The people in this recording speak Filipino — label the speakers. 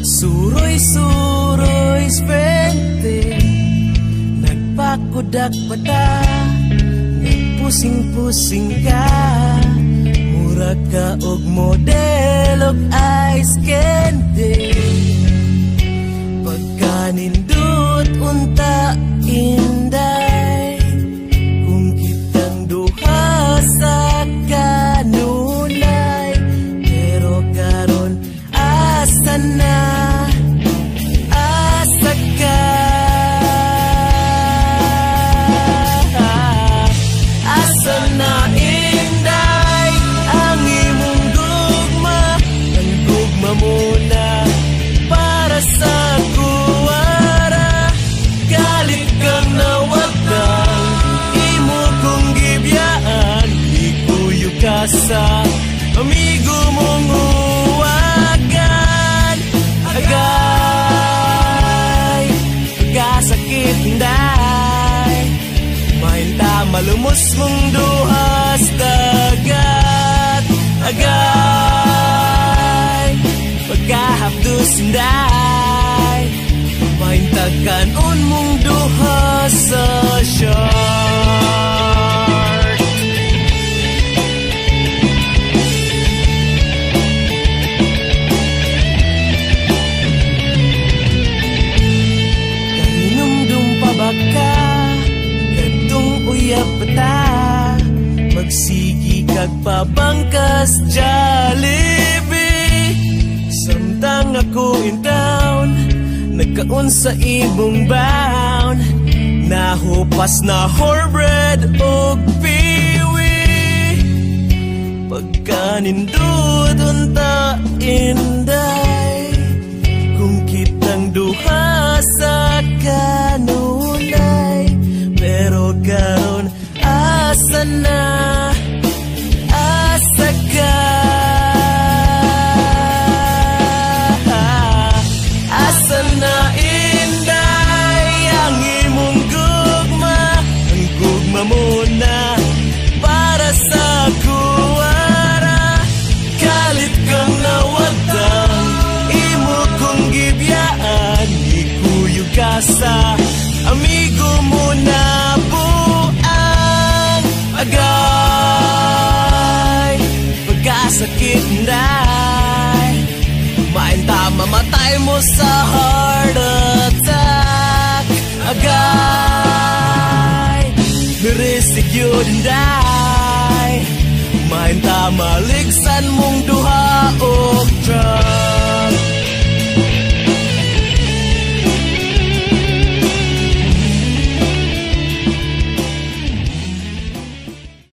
Speaker 1: Magsuroy-suroy spente, nagpakudak mata, nagpusing-pusing ka. Mura ka og model og ice candy. Pagkanindot unta inday, kung kitang duha sa kanunay. Pero karon asa na, asa ka, asa na inday ang imong gugma. Ang gugma muna para sa kuwara. Galit kang nawagtang, imo kong gibyaan. Ikuyo ka sa amigo mong uwagan. Agay, pagkasakit hinday, mahinta malumos mong duhas dagat. Agay, pagkahapdos hinday, mahintagkan mong duhas sa shark. Kaninumdum pa ba ka, kadtong uyab bata, magsigi kag pabangkas Jollibee. Samtang ako in town, nagkaon sa ibong bound, nahupas na whorebread og piwi. Pagkanindot unta inday, kung kitang duha sa kanunay. Pero karon asa na, asa ka, asa na inday ang imong gugma. Ang gugma muna para sa kuwara. Kalit kang nawagtang, imo kong gibyaan. Ikuyog ka sa amigo mo na buang. Agay, pagkasakit hinday, mahinta mamatay mo sa heart attack. Agay, nirisig yun hinday, mahinta maligsan mong duha o drug.